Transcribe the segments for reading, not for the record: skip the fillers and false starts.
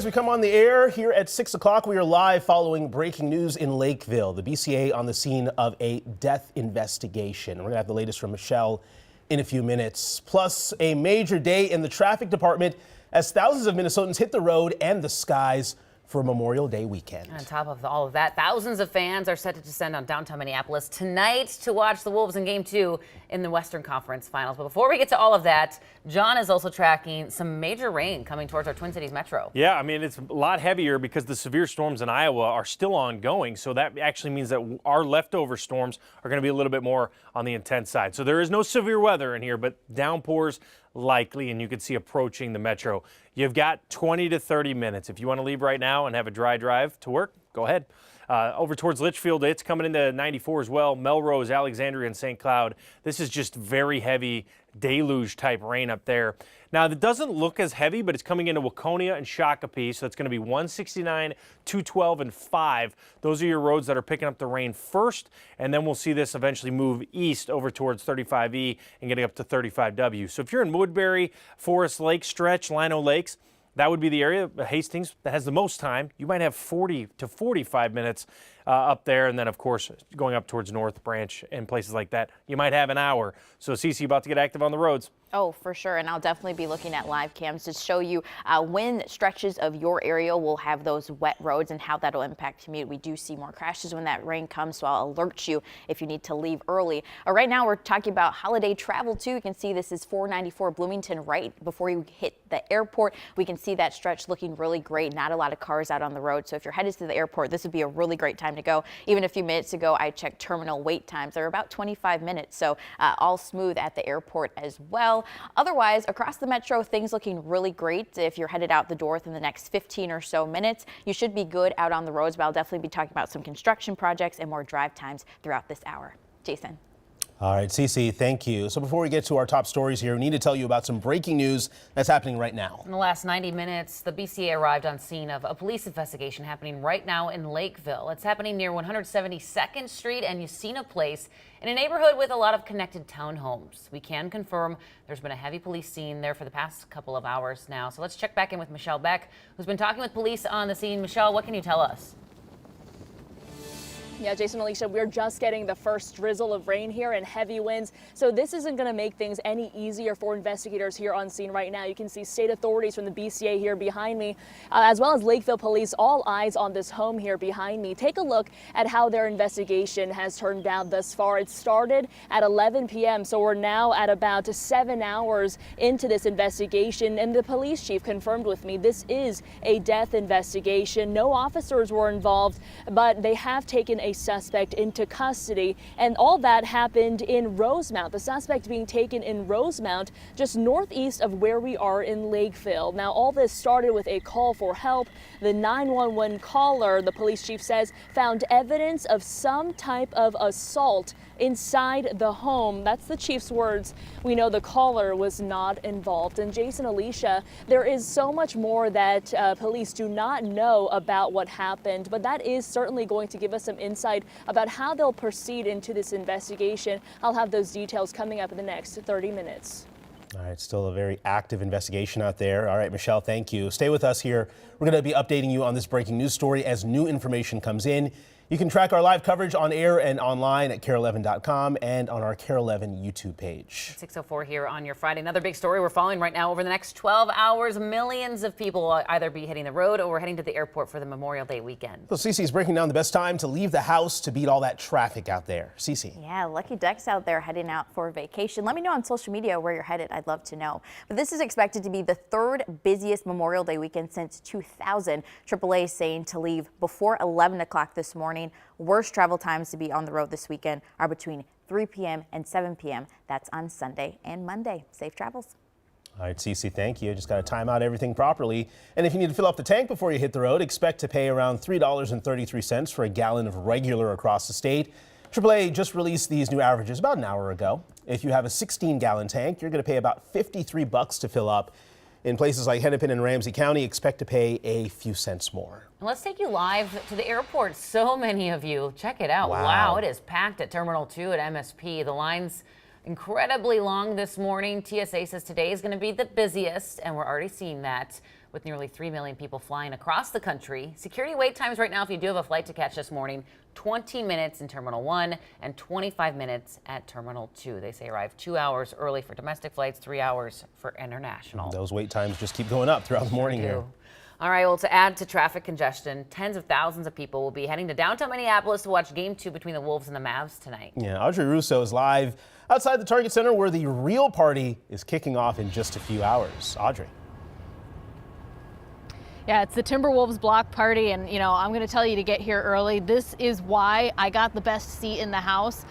As we come on the air here at 6 o'clock, we are live following breaking news in Lakeville. The BCA on the scene of a death investigation. We're going to have the latest from Michelle in a few minutes. Plus, a major day in the traffic department as thousands of Minnesotans hit the road and the skies for Memorial Day weekend. On top of all of that, thousands of fans are set to descend on downtown Minneapolis tonight to watch the Wolves in Game 2 in the Western Conference Finals. But before we get to all of that, John is also tracking some major rain coming towards our Twin Cities metro. Yeah, I mean, it's a lot heavier because the severe storms in Iowa are still ongoing. So that actually means that our leftover storms are going to be a little bit more on the intense side. So there is no severe weather in here, but downpours likely, and you can see approaching the metro. You've got 20 to 30 minutes. If you want to leave right now and have a dry drive to work, go ahead. Over towards Litchfield, it's coming into 94 as well. Melrose, Alexandria, and St. Cloud. This is just very heavy deluge type rain up there. Now, it doesn't look as heavy, but it's coming into Waconia and Shakopee, so it's going to be 169, 212, and 5. Those are your roads that are picking up the rain first, and then we'll see this eventually move east over towards 35E and getting up to 35W. So if you're in Woodbury, Forest Lake stretch, Lino Lakes, that would be the area, Hastings, that has the most time. You might have 40 to 45 minutes up there. And then, of course, going up towards North Branch and places like that, you might have an hour. So, Cece, about to get active on the roads. Oh, for sure. And I'll definitely be looking at live cams to show you when stretches of your area will have those wet roads and how that'll impact commute. We do see more crashes when that rain comes, so I'll alert you if you need to leave early. Right now, we're talking about holiday travel, too. You can see this is 494 Bloomington right before you hit the airport. We can see that stretch looking really great. Not a lot of cars out on the road. So if you're headed to the airport, this would be a really great time to go. Even a few minutes ago, I checked terminal wait times. They're about 25 minutes. So all smooth at the airport as well. Otherwise, across the metro, things looking really great. If you're headed out the door within the next 15 or so minutes, you should be good out on the roads, but I'll definitely be talking about some construction projects and more drive times throughout this hour. Jason. All right, Cece, thank you. So before we get to our top stories here, we need to tell you about some breaking news that's happening right now. In the last 90 minutes, the BCA arrived on scene of a police investigation happening right now in Lakeville. It's happening near 172nd Street and Usina Place in a neighborhood with a lot of connected townhomes. We can confirm there's been a heavy police scene there for the past couple of hours now. So let's check back in with Michelle Beck, who's been talking with police on the scene. Michelle, what can you tell us? Yeah, Jason, Alicia, we're just getting the first drizzle of rain here and heavy winds. So this isn't going to make things any easier for investigators here on scene right now. You can see state authorities from the BCA here behind me, as well as Lakeville Police, all eyes on this home here behind me. Take a look at how their investigation has turned out thus far. It started at 11 p.m., so we're now at about 7 hours into this investigation. And the police chief confirmed with me this is a death investigation. No officers were involved, but they have taken a suspect into custody, and all that happened in Rosemount. The suspect being taken in Rosemount, just northeast of where we are in Lakeville. Now, all this started with a call for help. The 911 caller, the police chief says, found evidence of some type of assault inside the home. That's the chief's words. We know the caller was not involved. And Jason, Alicia, there is so much more that police do not know about what happened, but that is certainly going to give us some insight about how they'll proceed into this investigation. I'll have those details coming up in the next 30 minutes. All right, still a very active investigation out there. All right, Michelle, thank you. Stay with us here. We're going to be updating you on this breaking news story as new information comes in. You can track our live coverage on air and online at KARE11.com and on our KARE11 YouTube page. 6:04 here on your Friday. Another big story we're following right now. Over the next 12 hours, millions of people will either be hitting the road or heading to the airport for the Memorial Day weekend. So Cece is breaking down the best time to leave the house to beat all that traffic out there. Cece. Yeah, lucky ducks out there heading out for vacation. Let me know on social media where you're headed. I'd love to know. But this is expected to be the third busiest Memorial Day weekend since 2000. AAA is saying to leave before 11 o'clock this morning. Worst travel times to be on the road this weekend are between 3 p.m. and 7 p.m. That's on Sunday and Monday. Safe travels. All right, Cece, thank you. Just got to time out everything properly. And if you need to fill up the tank before you hit the road, expect to pay around $3.33 for a gallon of regular across the state. AAA just released these new averages about an hour ago. If you have a 16-gallon tank, you're going to pay about $53 to fill up. In places like Hennepin and Ramsey County, expect to pay a few cents more. Let's take you live to the airport. So many of you. Check it out. Wow. It is packed at Terminal 2 at MSP. The lines incredibly long this morning. TSA says today is going to be the busiest, and we're already seeing that with nearly 3 million people flying across the country. Security wait times right now, if you do have a flight to catch this morning, 20 minutes in Terminal 1 and 25 minutes at Terminal 2. They say arrive 2 hours early for domestic flights, 3 hours for international. Those wait times just keep going up throughout the morning here. All right, well, to add to traffic congestion, tens of thousands of people will be heading to downtown Minneapolis to watch Game 2 between the Wolves and the Mavs tonight. Yeah, Audrey Russo is live outside the Target Center where the real party is kicking off in just a few hours. Audrey. Yeah, it's the Timberwolves block party, and I'm going to tell you to get here early. This is why I got the best seat in the house.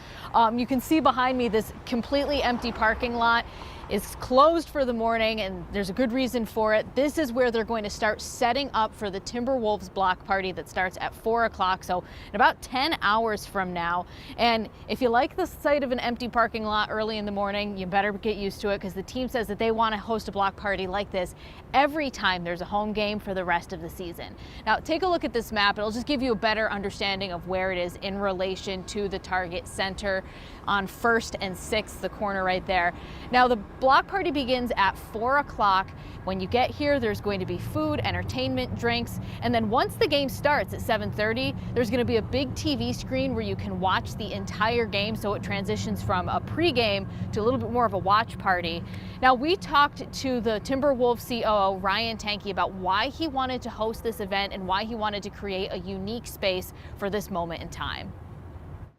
You can see behind me this completely empty parking lot is closed for the morning, and there's a good reason for it. This is where they're going to start setting up for the Timberwolves block party that starts at 4 o'clock, so in about 10 hours from now. And if you like the sight of an empty parking lot early in the morning, you better get used to it, because the team says that they want to host a block party like this every time there's a home game for the rest of the season. Now, take a look at this map. It'll just give you a better understanding of where it is in relation to the Target Center on 1st and 6th, the corner right there. Now, the block party begins at 4 o'clock. When you get here, there's going to be food, entertainment, drinks, and then once the game starts at 7:30, there's going to be a big TV screen where you can watch the entire game, so it transitions from a pregame to a little bit more of a watch party. Now, we talked to the Timberwolves COO, Ryan Tanke, about why he wanted to host this event and why he wanted to create a unique space for this moment in time.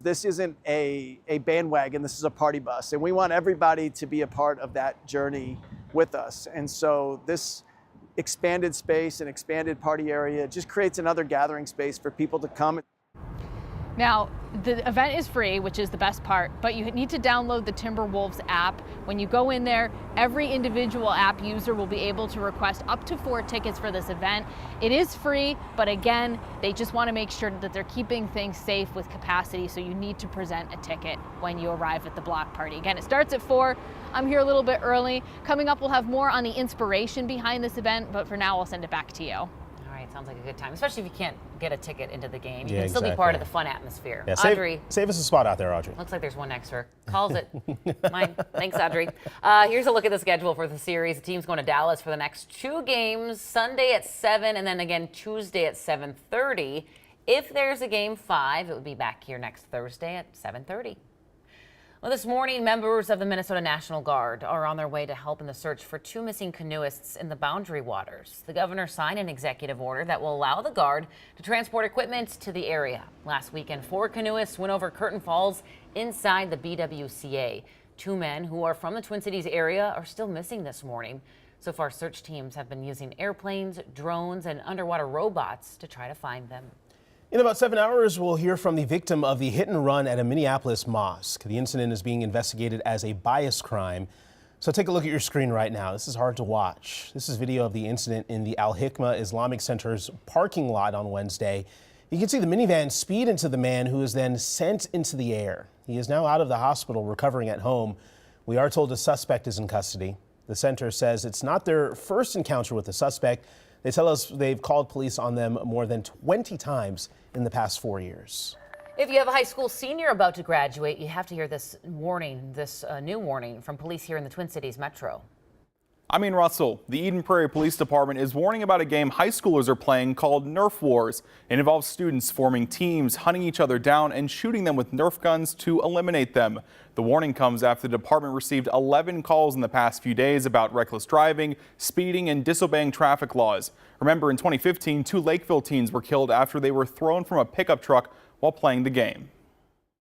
This isn't a bandwagon, this is a party bus, and we want everybody to be a part of that journey with us. And so this expanded space and expanded party area just creates another gathering space for people to come. Now, the event is free, which is the best part, but you need to download the Timberwolves app. When you go in there, every individual app user will be able to request up to 4 tickets for this event. It is free, but again, they just want to make sure that they're keeping things safe with capacity, so you need to present a ticket when you arrive at the block party. Again, it starts at 4. I'm here a little bit early. Coming up, we'll have more on the inspiration behind this event, but for now, I'll send it back to you. Sounds like a good time, especially if you can't get a ticket into the game. You Yeah, can still be part of the fun atmosphere. Yeah, Audrey. save us a spot out there, Audrey. Looks like there's one extra. Calls it. Mine. Thanks, Audrey. Here's a look at the schedule for the series. The team's going to Dallas for the next 2 games, Sunday at 7 and then again Tuesday at 7:30. If there's a game 5, it would be back here next Thursday at 7:30. Well, this morning, members of the Minnesota National Guard are on their way to help in the search for 2 missing canoeists in the Boundary Waters. The governor signed an executive order that will allow the Guard to transport equipment to the area. Last weekend, 4 canoeists went over Curtain Falls inside the BWCA. 2 men who are from the Twin Cities area are still missing this morning. So far, search teams have been using airplanes, drones, and underwater robots to try to find them. In about 7 hours, we'll hear from the victim of the hit and run at a Minneapolis mosque. The incident is being investigated as a bias crime. So take a look at your screen right now. This is hard to watch. This is video of the incident in the Al Hikma Islamic Center's parking lot on Wednesday. You can see the minivan speed into the man who is then sent into the air. He is now out of the hospital recovering at home. We are told a suspect is in custody. The center says it's not their first encounter with the suspect. They tell us they've called police on them more than 20 times in the past 4 years. If you have a high school senior about to graduate, you have to hear this warning, this new warning from police here in the Twin Cities Metro. I'm Ian Russell. The Eden Prairie Police Department is warning about a game high schoolers are playing called Nerf Wars. It involves students forming teams, hunting each other down, and shooting them with Nerf guns to eliminate them. The warning comes after the department received 11 calls in the past few days about reckless driving, speeding, and disobeying traffic laws. Remember, in 2015, 2 Lakeville teens were killed after they were thrown from a pickup truck while playing the game.